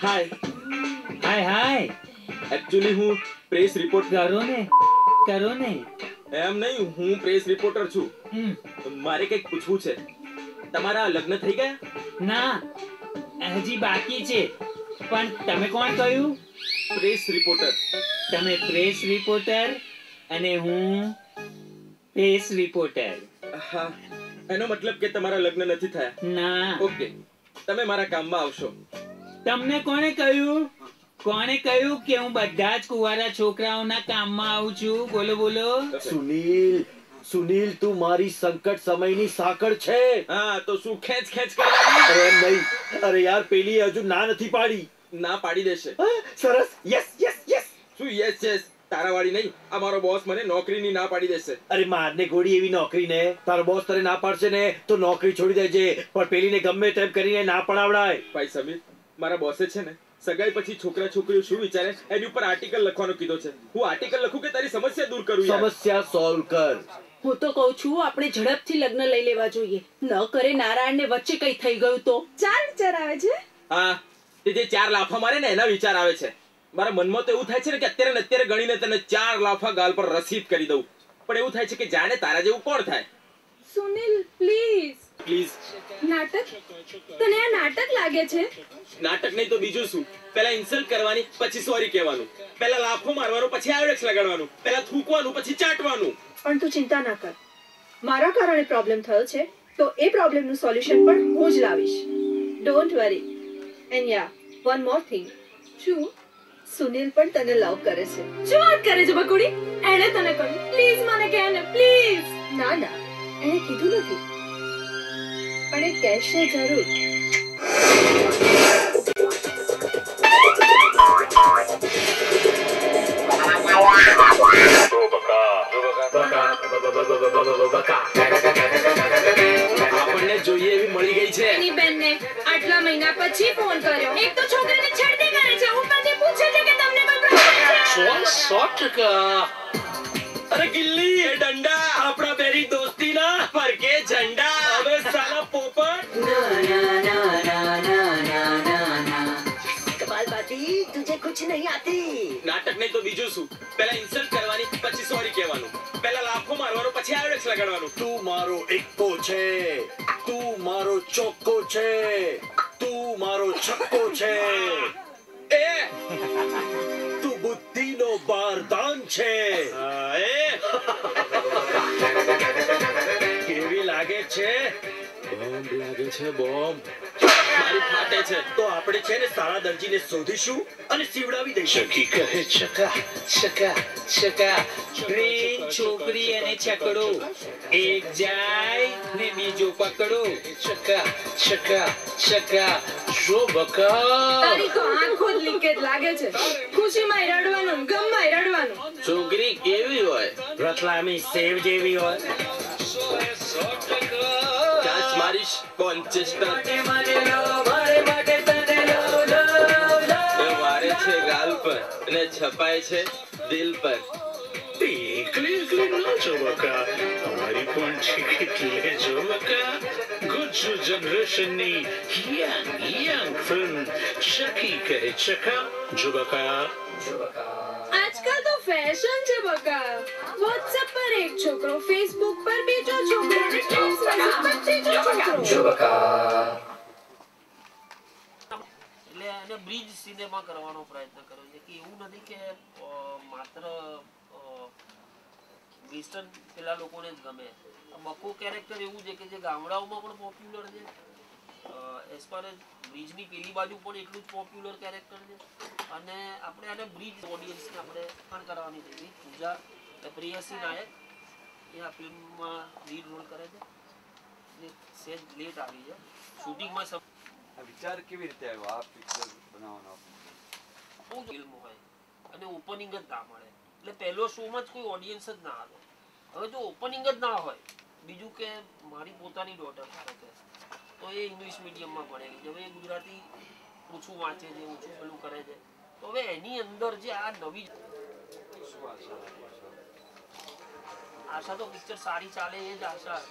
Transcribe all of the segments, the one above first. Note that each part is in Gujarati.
હાય હાય. એકચ્યુઅલી હું પ્રેસ રિપોર્ટ કરો ને એમ નહીં, હું પ્રેસ રિપોર્ટર છું. મારે કંઈક પૂછવું છે. તમારા લગ્ન થઈ ગયા? ના, હજી બાકી છે. પણ તમે કોણ કહ્યું? Press reporter. તમે પ્રેસ રિપોર્ટર અને હું પ્રેસ રિપોર્ટર. હા, એનો મતલબ કે તમારા લગ્ન નથી થયા? ના. ઓકે, તમે મારા કામમાં આવશો. તમને કોણે કહ્યું કે હું બધા જ કુંવારા છોકરાઓના કામમાં આવું છું? બોલો. સુનિલ, તું મારી સંકટ સમયની સાંકળ છે. હા, તો શું ખેંચ કરવાની? અરે નહીં, અરે યાર, પેલી હજુ ના નથી પાડી. ના પાડી દેશે. સરસ, યસ. શું યસ? તારા વાળી નહીં, આ મારો બોસ મને નોકરીની ના પાડી દેશે. અરે મારને ગોળી એવી નોકરી ને, તારો બોસ તને ના પાડશે ને તો નોકરી છોડી દેજે, પણ પેલીને ગમે તેમ કરીને ના પડાવડાય. ભાઈ સમીર, મારા બોસે છે ને સગાઈ પછી છોકરા છોકરીઓ શું વિચારે એની ઉપર આર્ટિકલ લખવાનો કીધો છે. હું આર્ટિકલ લખું કે તારી સમસ્યા દૂર કરું? સમસ્યા સોલ્વ કર. હું તો કહું છું આપણે ઝડપથી લગ્ન લઈ લેવા જોઈએ. ન કરે નારાયણ ને વચ્ચે કઈ થઈ ગયું તો? ચાર વિચાર આવે છે. હા, તે જે 4 લાફા મારે ને એના વિચાર આવે છે. મારા મનમાં તો એવું થાય છે ને કે અત્યારે ગણીને તને 4 લાફા ગાલ પર રસીદ કરી દઉં, પણ એવું થાય છે કે જાણે તારા જેવું કોણ થાય. સુનિલ પ્લીઝ. નાટક? તને આ નાટક લાગે છે? નાટક નહીં તો બીજું શું? પહેલા ઇન્સલ્ટ કરવાની, પછી સોરી કહેવાનું, પહેલા લાફો મારવાનો, પછી આયોડેક્સ લગાડવાનું, પહેલા થૂકવાનું, પછી ચાટવાનું. પણ તું ચિંતા ના કર, મારા કારણે પ્રોબ્લેમ થયો છે તો એ પ્રોબ્લેમનું સોલ્યુશન પણ હું જ લાવીશ. Don't worry. And yeah, one more thing. શું? સુનિલ પણ તને લવ કરે છે. શું વાત કરે છે બકુડી? એણે તને કહ્યું? પ્લીઝ મને કહે ને, પ્લીઝ. ના, એણે કીધું નથી, પણ એ કહેશે જરૂર. આપણને જોઈએ એવી મળી ગઈ છે. એની બેનને આટલા મહિના પછી ફોન કર્યો. એક તો છોકરીને છેડતી કરે છે, ઉપરથી પૂછે છે કે તમને કોઈ પ્રોબ્લેમ છે? 100%. અરે ગિલ્લી, એ ડંડા આપણા બેરી દોસ્તીના ફરકે ઝંડા. હવે સાલા પોપટ. કમાલબાજી, તુજે કુછ નહીં આતી. નાટક નહીં તો બીજું શું? પહેલા ઇન્સલ્ટ કરવાની, પછી સોરી કહેવાનું, પહેલા લાફો મારવાનો, પછી આયોડેક્સ લગાડવાનું. તું મારો એક્કો છે, તું મારો ચોક્કો છે, તું મારો છક્કો છે, તું બુદ્ધિનો બારદાન છે. કેવી લાગે છે? બોમ્બ લાગે છે, બોમ્બ. મારી ફાટે છે. તો આપણે છે ને સારા દરજીને શોધીશું અને સીવડાવી દઈશું. સખી કહે ચકા પ્રેમ છોકરી અને છકડો, એક જાય ને બીજો પકડો. ચકા જો બકા. તારી તો આંખો જ લીકેજ લાગે છે. ખુશીમાં રડવાનું, ગમમાં રડવાનું. છોકરી કેવી હોય? રતલામી સેવ જેવી હોય. કાચ મારીશ કોન્ચેસ્ટર. વારે છે ગાલ પર અને છપાય છે દિલ પર. એકલી ના જો બકા, અમારી પણ ટિકિટ લેજો બકા. ગુજ્જુ જનરેશનની યંગ ફિલ્મ સખી કહે ચકા. જો બકા. આજકાલ તો ફેશન છે બકા. WhatsApp પર એક છોકરો, Facebook પર બીજો છોકરો, અને Teams message પર ત્રીજો છોકરો. એટલે એને બ્રિજ સિનેમા કરવાનો પ્રયત્ન કર્યો છે કે એવું નથી કે માત્ર વેસ્ટર્ન પેલા લોકોને જ ગમે. બકો કેરેક્ટર એવું છે કે જે ગામડાઓમાં પણ પોપ્યુલર છે, એઝ ફાર એઝ બ્રિજની પેલી બાજુ પણ એટલું જ પોપ્યુલર કેરેક્ટર છે. અને આપણે આને બ્રિજ ઓડિયન્સને આપણે પણ કરવાની છે. પૂજા પ્રિયસી નાયક એ આ ફિલ્મમાં લીડ રોલ કરે છે. સેજ લેટ આવી છે શૂટિંગમાં. વિચાર કેવી રીતે આવ્યો આ પિક્ચર બનાવવાનો? બહુ ફિલ્મ હોય અને ઓપનિંગ જ ના મળે, એટલે પહેલો શોમાં જ કોઈ ઓડિયન્સ જ ના આવે. હવે જો ઓપનિંગ જ ના હોય, બીજું કે મારી પોતાની ડોટર છે તો એ ઇંગ્લિશ મીડિયમમાં ભણેલી છે, હવે એ ગુજરાતી ઓછું વાંચે છે, ઓછું પેલું કરે છે, તો હવે એની અંદર જે આ નવી આશા તો પિક્ચર સારી ચાલે એ જ આશા.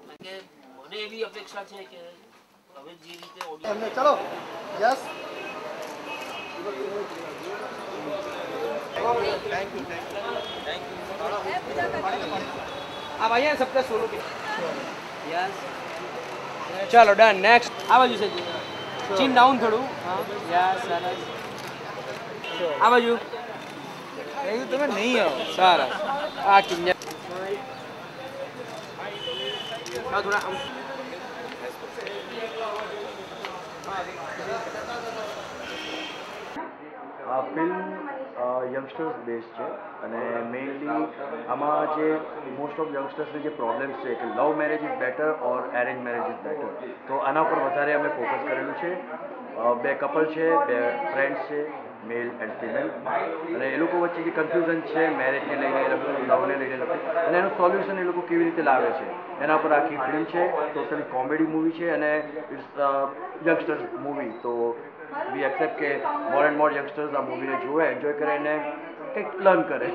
ને કે મને એવી અપેક્ષા છે કે હવે જે રીતે ઓડિયો ચલો યસ आप आइए सबका सोलो के यस चलो डन नेक्स्ट आ बाजू से चीन डाउन थोड़ું હા યસ સરસ આ બાજુ એ તમે નહીં આવો સરસ આ કિન્યા થોડા આ ફિલ્મ યંગસ્ટર્સ બેઝ છે અને મેઇનલી આમાં જે મોસ્ટ ઓફ યંગસ્ટર્સને જે પ્રોબ્લેમ્સ છે કે love marriage is better or arrange marriage is better, તો આના પર વધારે અમે ફોકસ કરેલું છે. બે કપલ છે, બે ફ્રેન્ડ્સ છે, મેલ એન્ડ ફિમેલ, અને એ લોકો વચ્ચે જે કન્ફ્યુઝન છે મેરેજને લઈને લગતું, લવને લઈને લગતું, અને એનું સોલ્યુશન એ લોકો કેવી રીતે લાવે છે એના પર આખી ફિલ્મ છે. ટોટલી કોમેડી મૂવી છે અને ઇટ્સ યંગસ્ટર્સ મૂવી, તો વી એક્સેપ્ટ કે મોર એન્ડ મોર યંગસ્ટર્સ આ મૂવીને જોવે, એન્જોય કરે અને કંઈક લર્ન કરે.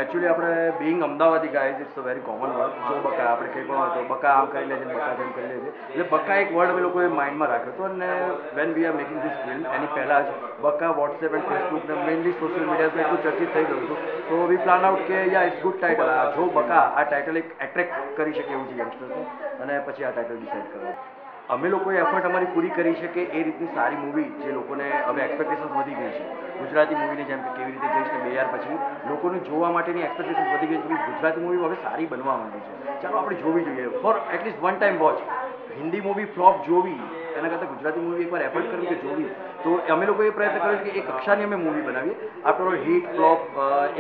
એકચ્યુઅલી આપણે બિંગ અમદાવાદી guys it's a very common word. જો બકા આપણે કંઈ પણ હોય તો બકા આમ કરી લેજે, બકા તેમ કરી લેજે, એટલે બકા એક વર્ડ અમે લોકોએ માઇન્ડમાં રાખ્યો હતો. અને when we are making this film એની પહેલાં જ બકા વોટ્સએપ એન્ડ ફેસબુક ને મેઇનલી સોશિયલ મીડિયા પર એટલું ચર્ચિત થઈ ગયું હતું. તો વી પ્લાન આઉટ કે યા ઇટ્સ ગુડ ટાઇટલ. જો બકા આ ટાઇટલ એક એટ્રેક્ટ કરી શકે એવું છે યંગસ્ટર્સને, અને પછી આ ટાઇટલ ડિસાઇડ કરવાનું. અમે લોકોએ એફર્ટ અમારી પૂરી કરી છે કે એ રીતની સારી મૂવી જે લોકોને હવે એક્સપેક્ટેશન્સ વધી ગઈ છે ગુજરાતી મૂવીને, જેમ કે કેવી રીતે જઈશ ને 2000 પછી લોકોને જોવા માટેની એક્સપેક્ટેશન્સ વધી ગઈ છે કે ગુજરાતી મૂવી હવે સારી બનવા માંડી છે, ચાલો આપણે જોવી જોઈએ for at least one time watch. Hindi movie flop જોવી એના કરતાં ગુજરાતી મૂવી એકવાર એફર્ટ કરવી કે જોવી, તો અમે લોકો એ પ્રયત્ન કર્યો છે કે એ કક્ષાની અમે મૂવી બનાવીએ. આફ્ટર ઓલ હિટ ફ્લોપ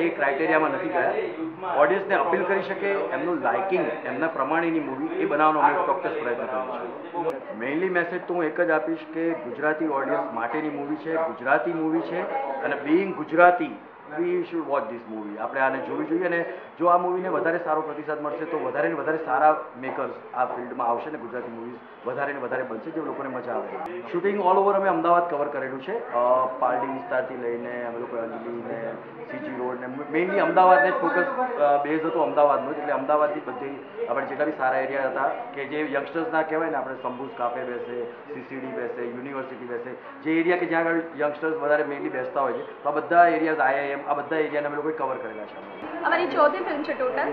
એ ક્રાઇટેરિયામાં નથી ગયા. ઓડિયન્સને અપીલ કરી શકે, એમનું લાઇકિંગ એમના પ્રમાણેની મૂવી એ બનાવવાનો અમે ચોક્કસ પ્રયત્ન કર્યો છે. મેઇનલી મેસેજ તો હું એક જ આપીશ કે ગુજરાતી ઓડિયન્સ માટેની મૂવી છે, ગુજરાતી મૂવી છે, અને Bing Gujarati we should watch this movie. આપણે આને જોવી જોઈએ, અને જો આ મૂવીને વધારે સારો પ્રતિસાદ મળશે તો વધારે ને વધારે સારા મેકર્સ આ ફિલ્ડમાં આવશે ને ગુજરાતી મૂવીઝ વધારે ને વધારે બનશે, જે લોકોને મજા આવે. શૂટિંગ ઓલ ઓવર અમે અમદાવાદ કવર કરેલું છે. પાલડી વિસ્તારથી લઈને અમે લોકો અંજલી ને સીજી રોડ ને મેઇનલી અમદાવાદને ફોકસ બેઝ હતો અમદાવાદનો જ, એટલે અમદાવાદની બધી આપણે જેટલા બી સારા એરિયા હતા કે જે યંગસ્ટર્સના કહેવાય ને, આપણે શંભુસ કાફે બેસે, સીસીડી બેસે, યુનિવર્સિટી બેસે, જે એરિયા કે જ્યાં આગળ યંગસ્ટર્સ વધારે મેઇનલી બેસતા હોય છે, તો આ બધા એરિયાઝ IIM આ બધા એરિયાને અમે લોકોએ કવર કરેલા છે. અમારી ચોથી ફિલ્મ છે ટોટલ.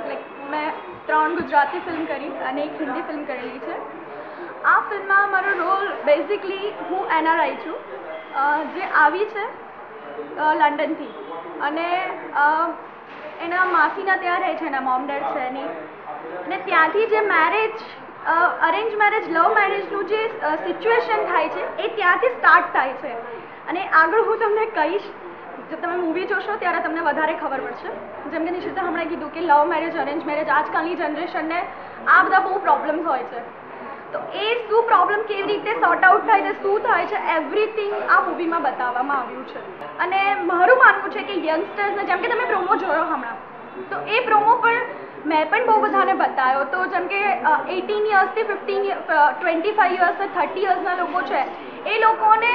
લાઈક મેં 3 ગુજરાતી ફિલ્મ કરી અને એક હિન્દી ફિલ્મ કરેલી છે. આ ફિલ્મમાં મારો રોલ બેઝિકલી હું NRI છું, જે આવી છે લંડનથી, અને એના માસીના ત્યાં રહે છે, એના મોમ ડેડ છે એની, અને ત્યાંથી જે મેરેજ અરેન્જ મેરેજ લવ મેરેજનું જે સિચ્યુએશન થાય છે એ ત્યાંથી સ્ટાર્ટ થાય છે. અને આગળ હું તમને કહીશ, જો તમે મૂવી જોશો ત્યારે તમને વધારે ખબર પડશે. જેમ કે નિશિતે હમણાં કીધું કે લવ મેરેજ અરેન્જ મેરેજ આજકાલની જનરેશનને આ બધા બહુ પ્રોબ્લેમ્સ હોય છે, તો એ શું પ્રોબ્લેમ કેવી રીતે સોર્ટ આઉટ થાય છે, શું થાય છે, એવરીથિંગ આ મૂવીમાં બતાવવામાં આવ્યું છે. અને મારું માનવું છે કે યંગસ્ટર્સને, જેમ કે તમે પ્રોમો જોયો હમણાં, તો એ પ્રોમો પર મેં પણ બહુ બધાને બતાવ્યો. તો જેમ કે 18 યર્સથી 25 યર્સ 30 યર્સના લોકો છે, એ લોકોને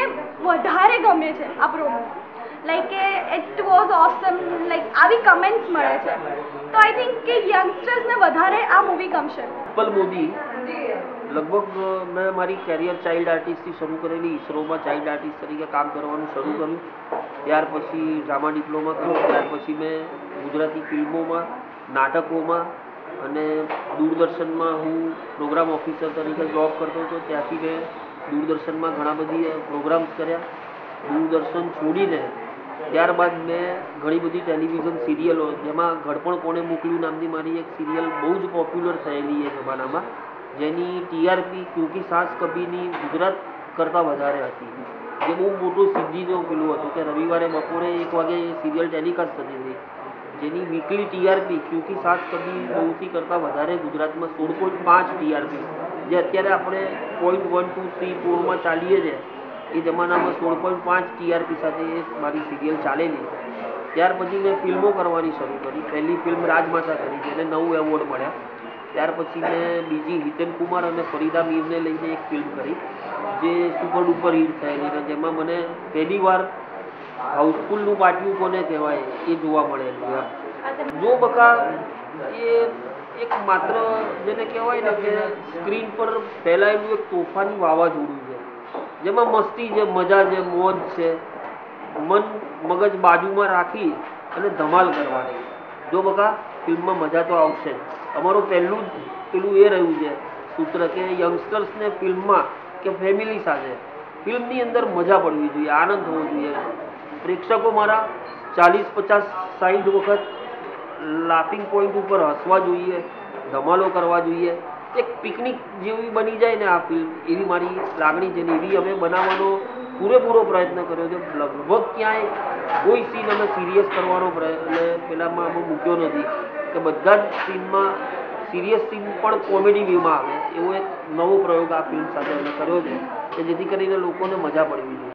વધારે ગમે છે આ પ્રોમો. લાઈક કે ઇટ વોઝ ઓસમ, લાઈક આવી કમેન્ટ્સ મળે છે. તો આઈ થિંક કે યંગસ્ટર્સને વધારે આ મૂવી ગમશે. પલ મોદી લગભગ મેં મારી કેરિયર ચાઇલ્ડ આર્ટિસ્ટથી શરૂ કરેલી. ઇસરોમાં ચાઇલ્ડ આર્ટિસ્ટ તરીકે કામ કરવાનું શરૂ કર્યું. ત્યાર પછી ડ્રામા ડિપ્લોમા કર્યું. ત્યાર પછી મેં ગુજરાતી ફિલ્મોમાં, નાટકોમાં અને દૂરદર્શનમાં હું પ્રોગ્રામ ઓફિસર તરીકે જોબ કરતો હતો. ત્યાંથી મેં દૂરદર્શનમાં ઘણા બધી પ્રોગ્રામ્સ કર્યા. દૂરદર્શન છોડીને ત્યારબાદ મેં ઘણી બધી ટેલિવિઝન સિરિયલો, જેમાં ઘડપણ કોણે મોકલ્યું નામની મારી એક સિરિયલ બહુ જ પોપ્યુલર થયેલી એ જમાનામાં, જેની TRP ક્યોંકિ સાસ કભીની ગુજરાત કરતાં વધારે હતી. જે બહુ મોટું સિદ્ધિનો પેલું હતું કે રવિવારે બપોરે 1 વાગે એ સિરિયલ ટેલિકાસ્ટ થતી હતી, જેની વીકલી TRP ક્યોંકિ સાસ કભી બહુથી કરતાં વધારે ગુજરાતમાં 16.5 TRP, જે અત્યારે આપણે 0.1, 2, 3, 4માં ચાલીએ છીએ, એ જમાનામાં 16.5 TRP સાથે એ મારી સિરિયલ ચાલેલી. ત્યાર પછી મેં ફિલ્મો કરવાની શરૂ કરી. પહેલી ફિલ્મ રાજમાતા કરી, જેને 9 એવોર્ડ મળ્યા. ત્યાર પછી મેં બીજી હિતેન કુમાર અને ફરીદા મીરને લઈને એક ફિલ્મ કરી, જે સુપર ડુપર હિટ થયેલી, અને જેમાં મને પહેલી વાર હાઉસફુલનું પાટિયું કોને કહેવાય એ જોવા મળેલું. જો બકા એ એક માત્ર જેને કહેવાય ને કે સ્ક્રીન પર ફેલાયેલું એક તોફાની વાવાઝોડું છે, જેમાં મસ્તી છે, મજા છે, મોજ છે, મગજ બાજુમાં રાખી અને ધમાલ કરવાની. જો બકા ફિલ્મમાં મજા તો આવશે જ. અમારું પહેલું જ પેલું એ રહ્યું છે સૂત્ર કે યંગસ્ટર્સને ફિલ્મમાં કે ફેમિલી સાથે ફિલ્મની અંદર મજા પડવી જોઈએ, આનંદ થવો જોઈએ. પ્રેક્ષકો મારા 40, 50, 60 વખત લાફિંગ પોઈન્ટ ઉપર હસવા જોઈએ, ધમાલો કરવા જોઈએ. એક પિકનિક જેવી બની જાય ને આ ફિલ્મ, એવી મારી લાગણી છે ને એવી અમે બનાવવાનો પૂરેપૂરો પ્રયત્ન કર્યો છે. લગભગ ક્યાંય કોઈ સીન અમે સિરિયસ કરવાનો પેલામાં અમે મૂક્યો નથી કે બધા જ સીનમાં સિરિયસ સીન પણ કોમેડી વેમાં આવે એવો એક નવો પ્રયોગ આ ફિલ્મ સાથે અમે કર્યો છે કે જેથી કરીને લોકોને મજા પડવી જોઈએ.